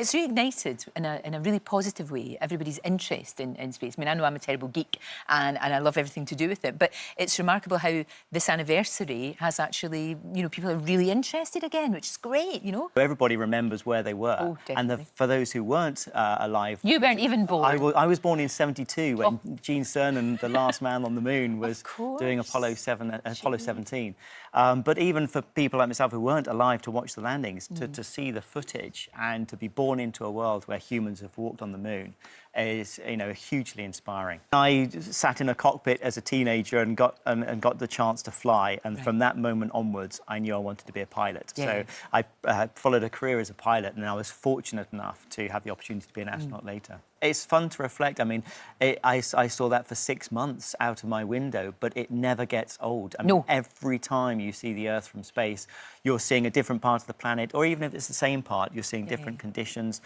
It's reignited in a really positive way everybody's interest in space. I mean, I know I'm a terrible geek and I love everything to do with it, but it's remarkable how this anniversary has actually, you know, people are really interested again, which is great, you know. Everybody remembers where they were. Oh, definitely. And for those who weren't alive... You weren't even born. I was born in '72 when Gene Cernan, the last man on the moon, was doing Apollo 17. But even for people like myself who weren't alive to watch the landings, to see the footage and to be born into a world where humans have walked on the moon is, you know, hugely inspiring. I sat in a cockpit as a teenager and got the chance to fly, and from that moment onwards, I knew I wanted to be a pilot. Yeah. So I followed a career as a pilot, and I was fortunate enough to have the opportunity to be an astronaut later. It's fun to reflect. I mean, I saw that for 6 months out of my window, but it never gets old. I mean, every time you see the Earth from space, you're seeing a different part of the planet, or even if it's the same part, you're seeing different conditions,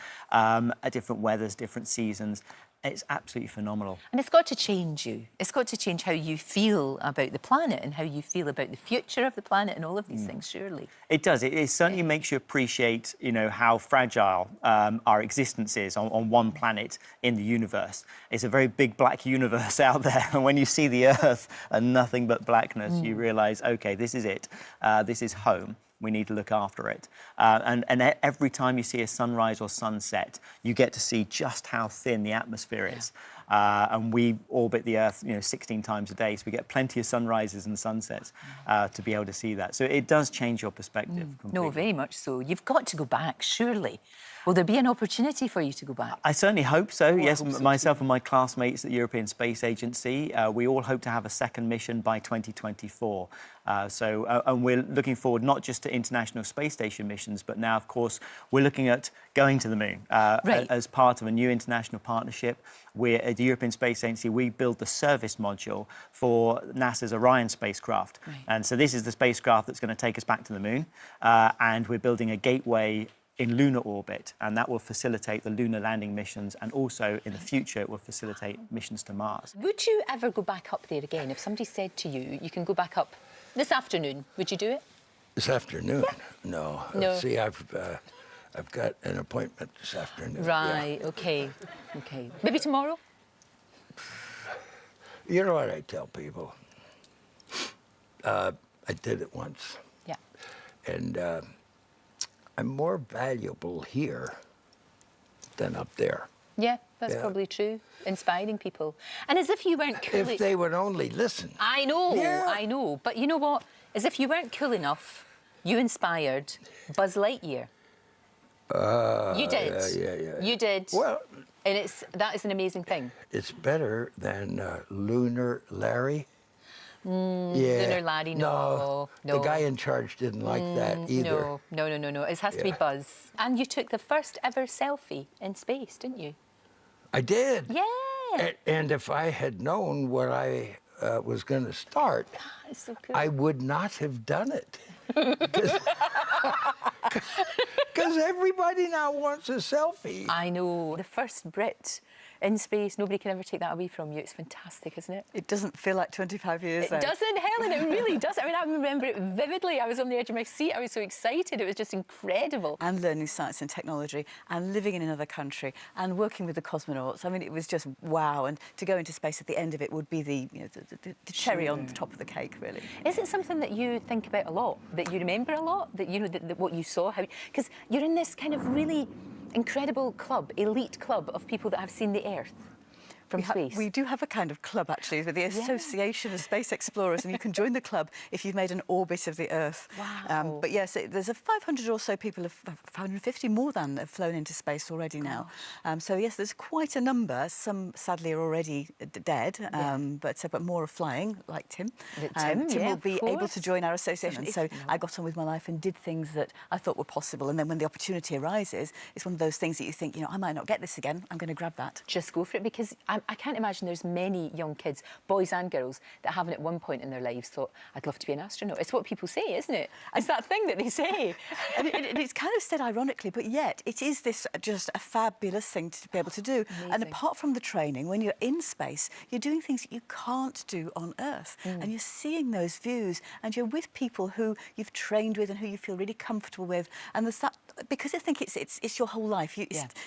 different weathers, different seasons. It's absolutely phenomenal. And it's got to change you. It's got to change how you feel about the planet and how you feel about the future of the planet and all of these things, surely. It does. It certainly makes you appreciate, you know, how fragile our existence is on one planet in the universe. It's a very big black universe out there, and when you see the Earth and nothing but blackness, you realise, OK, this is it. This is home. We need to look after it. And every time you see a sunrise or sunset, you get to see just how thin the atmosphere is. And we orbit the Earth, you know, 16 times a day, so we get plenty of sunrises and sunsets to be able to see that. So it does change your perspective completely. No, very much so. You've got to go back, surely. Will there be an opportunity for you to go back? I certainly hope so, yes. Myself and my classmates at the European Space Agency, we all hope to have a second mission by 2024. And we're looking forward not just to International Space Station missions, but now, of course, we're looking at going to the moon as part of a new international partnership. We're at the European Space Agency, we build the service module for NASA's Orion spacecraft. And so this is the spacecraft that's going to take us back to the moon. And we're building a gateway in lunar orbit, and that will facilitate the lunar landing missions, and also in the future it will facilitate missions to Mars. Would you ever go back up there again? If somebody said to you, you can go back up this afternoon, would you do it? This afternoon? No. See, I've got an appointment this afternoon. Right, OK. Maybe tomorrow? You know what I tell people? I did it once. Yeah. And I'm more valuable here than up there. Yeah, that's probably true. Inspiring people. And as if you weren't cool... If they would only listen. I know. But you know what? As if you weren't cool enough, you inspired Buzz Lightyear. You did. Yeah. You did. Well... And that is an amazing thing. It's better than Lunar Larry. Lunar Larry, no. The guy in charge didn't like that either. No. It has to be Buzz. And you took the first ever selfie in space, didn't you? I did. Yeah. And if I had known what I was going to start, so cool. I would not have done it. Because everybody now wants a selfie. I know. The first Brit in space, nobody can ever take that away from you. It's fantastic, isn't it? It doesn't feel like 25 years, though. It doesn't, Helen, it really does. I mean, I remember it vividly. I was on the edge of my seat. I was so excited. It was just incredible. And learning science and technology and living in another country and working with the cosmonauts. I mean, it was just wow. And to go into space at the end of it would be the cherry on the top of the cake, really. Is it something that you think about a lot, that you remember a lot, that you know that what you saw? Because you're in this kind of really incredible club, elite club of people that have seen the Earth from space. We do have a kind of club, actually, with the Association of Space Explorers, and you can join the club if you've made an orbit of the Earth. Wow. But yes, there's a 500 or so people, 550 more than, have flown into space already now. So yes, there's quite a number. Some, sadly, are already dead, but more are flying, like Tim. Tim will be able to join our association. So I got on with my life and did things that I thought were possible. And then when the opportunity arises, it's one of those things that you think, you know, I might not get this again. I'm going to grab that. Just go for it, because I can't imagine there's many young kids, boys and girls, that haven't at one point in their lives thought, I'd love to be an astronaut. It's what people say, isn't it? It's that thing that they say. And it's kind of said ironically, but yet it is this just a fabulous thing to be able to do. Amazing. And apart from the training, when you're in space, you're doing things that you can't do on Earth. And you're seeing those views, and you're with people who you've trained with and who you feel really comfortable with. And there's that Because I think it's your whole life. You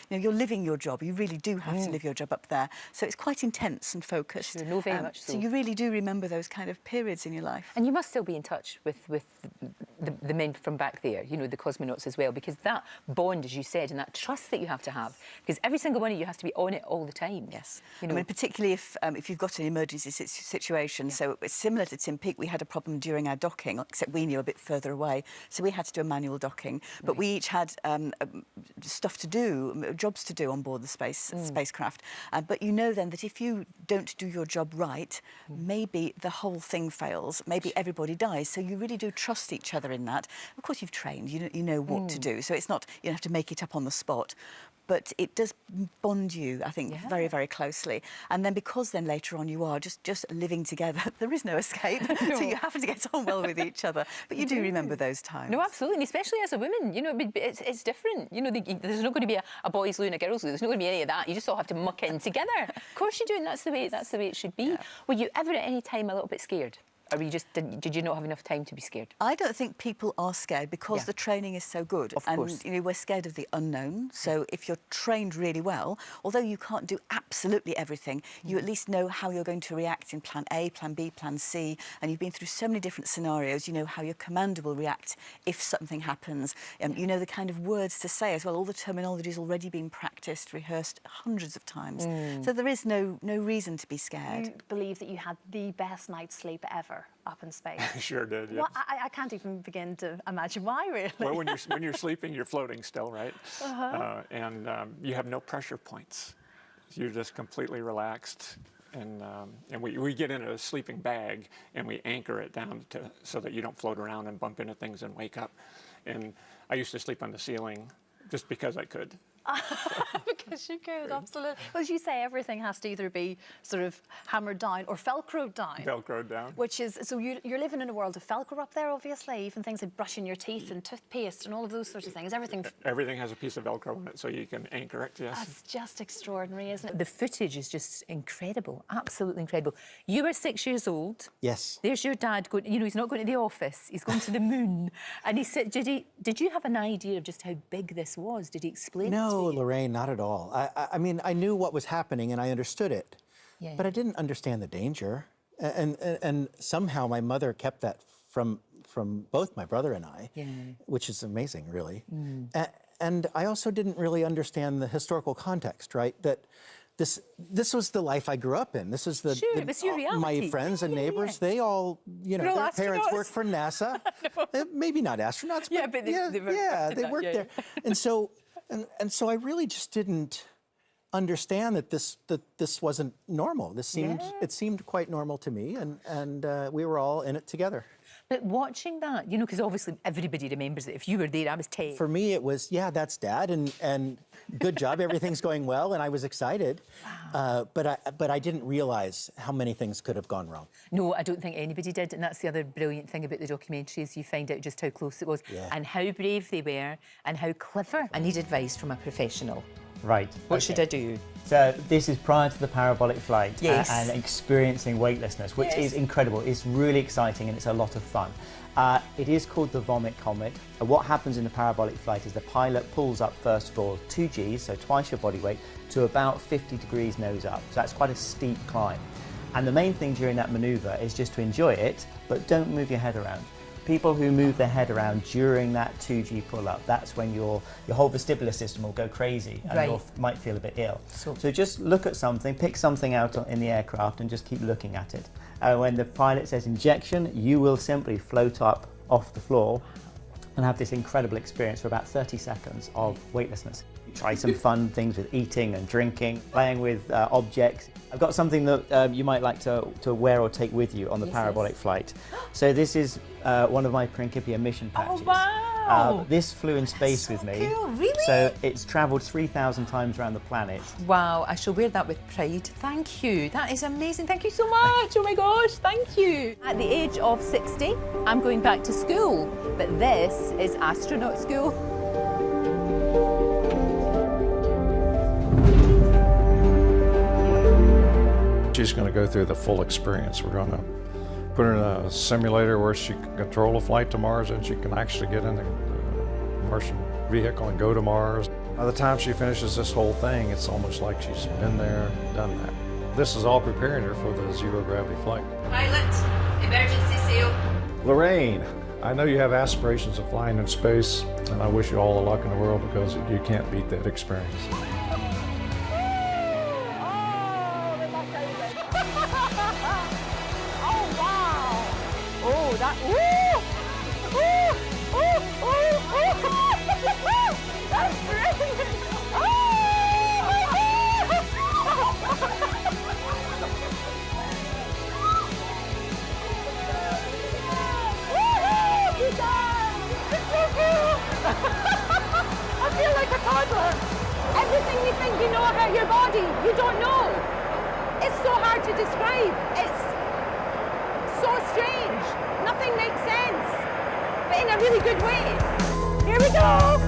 know, you're living your job. You really do have to live your job up there. So it's quite intense and focused. Sure, no, very much so. So you really do remember those kind of periods in your life. And you must still be in touch with the men from back there, you know, the cosmonauts as well, because that bond, as you said, and that trust that you have to have, because every single one of you has to be on it all the time. Yes. You know? I mean, particularly if you've got an emergency situation. So it's similar to Tim Peake. We had a problem during our docking, except we knew a bit further away. So we had to do a manual docking. But we each had stuff to do, jobs to do on board the spacecraft. But you know then that if you don't do your job right, maybe the whole thing fails. Maybe everybody dies. So you really do trust each other in that. Of course, you've trained. You know what to do. So it's not you don't have to make it up on the spot. But it does bond you, I think, very, very closely. And then because then later on you are just living together, there is no escape. So you have to get on well with each other. But you do remember those times. No, absolutely, and especially as a woman, you know, it's different. You know, there's not going to be a boys' loo and a girls' loo. There's not going to be any of that. You just all have to muck in together. Of course you do, and that's the way it should be. Yeah. Were you ever at any time a little bit scared? Or did you not have enough time to be scared? I don't think people are scared because the training is so good. Of course. And, you know, we're scared of the unknown. So if you're trained really well, although you can't do absolutely everything, you at least know how you're going to react in plan A, plan B, plan C. And you've been through so many different scenarios. You know how your commander will react if something happens. You know the kind of words to say as well. All the terminology's already been practiced, rehearsed hundreds of times. So there is no reason to be scared. You believe that you had the best night's sleep ever up in space? I sure did, yes. Well, I can't even begin to imagine why, really. Well, when you're sleeping, you're floating still, right? And you have no pressure points. You're just completely relaxed. And we get in a sleeping bag and we anchor it down so that you don't float around and bump into things and wake up. And I used to sleep on the ceiling just because I could. Because you could, absolutely. Well, as you say, everything has to either be sort of hammered down or velcroed down. Velcroed down. Which is, so you're living in a world of Velcro up there, obviously, even things like brushing your teeth and toothpaste and all of those sorts of things. Everything has a piece of Velcro on it so you can anchor it, yes. That's just extraordinary, isn't it? The footage is just incredible, absolutely incredible. You were 6 years old. Yes. There's your dad going, you know, he's not going to the office, he's going to the moon. And he said, did you have an idea of just how big this was? Did he explain it to you? No, Lorraine, not at all. I mean, I knew what was happening and I understood it, but I didn't understand the danger. And somehow my mother kept that from both my brother and I, which is amazing, really. And I also didn't really understand the historical context, right? That this was the life I grew up in. This is it was your reality. My friends and neighbors, they all, you know, their parents worked for NASA. Maybe not astronauts, but they worked there. And so I really just didn't understand that this wasn't normal. It seemed quite normal to me, and we were all in it together. But watching that, you know, because obviously everybody remembers it. If you were there, I was 10. For me, it was, that's Dad, and good job, everything's going well, and I was excited. Wow. But I didn't realize how many things could have gone wrong. No, I don't think anybody did, and that's the other brilliant thing about the documentary is you find out just how close it was, and how brave they were, and how clever. I need advice from a professional. Right. What should I do? So this is prior to the parabolic flight and experiencing weightlessness, which is incredible. It's really exciting and it's a lot of fun. It is called the vomit comet. What happens in the parabolic flight is the pilot pulls up first of all 2 Gs, so twice your body weight, to about 50 degrees nose up. So that's quite a steep climb. And the main thing during that maneuver is just to enjoy it, but don't move your head around. People who move their head around during that 2G pull-up, that's when your whole vestibular system will go crazy and you might feel a bit ill. So just look at something, pick something out in the aircraft and just keep looking at it. When the pilot says injection, you will simply float up off the floor and have this incredible experience for about 30 seconds of weightlessness. Try some fun things with eating and drinking, playing with objects. I've got something that you might like to wear or take with you on the parabolic flight. So this is one of my Principia mission patches. Oh, wow! This flew in space with me. Cool, really? So it's travelled 3,000 times around the planet. Wow, I shall wear that with pride. Thank you. That is amazing. Thank you so much. Oh my gosh, thank you. At the age of 60, I'm going back to school, but this is astronaut school. She's going to go through the full experience. We're going to put her in a simulator where she can control a flight to Mars and she can actually get in the Martian vehicle and go to Mars. By the time she finishes this whole thing, it's almost like she's been there, done that. This is all preparing her for the zero-gravity flight. Pilot, emergency seal. Lorraine, I know you have aspirations of flying in space, and I wish you all the luck in the world because you can't beat that experience. I feel like a toddler. Everything you think you know about your body, you don't know. It's so hard to describe. It's so strange. Nothing makes sense, but in a really good way. Here we go.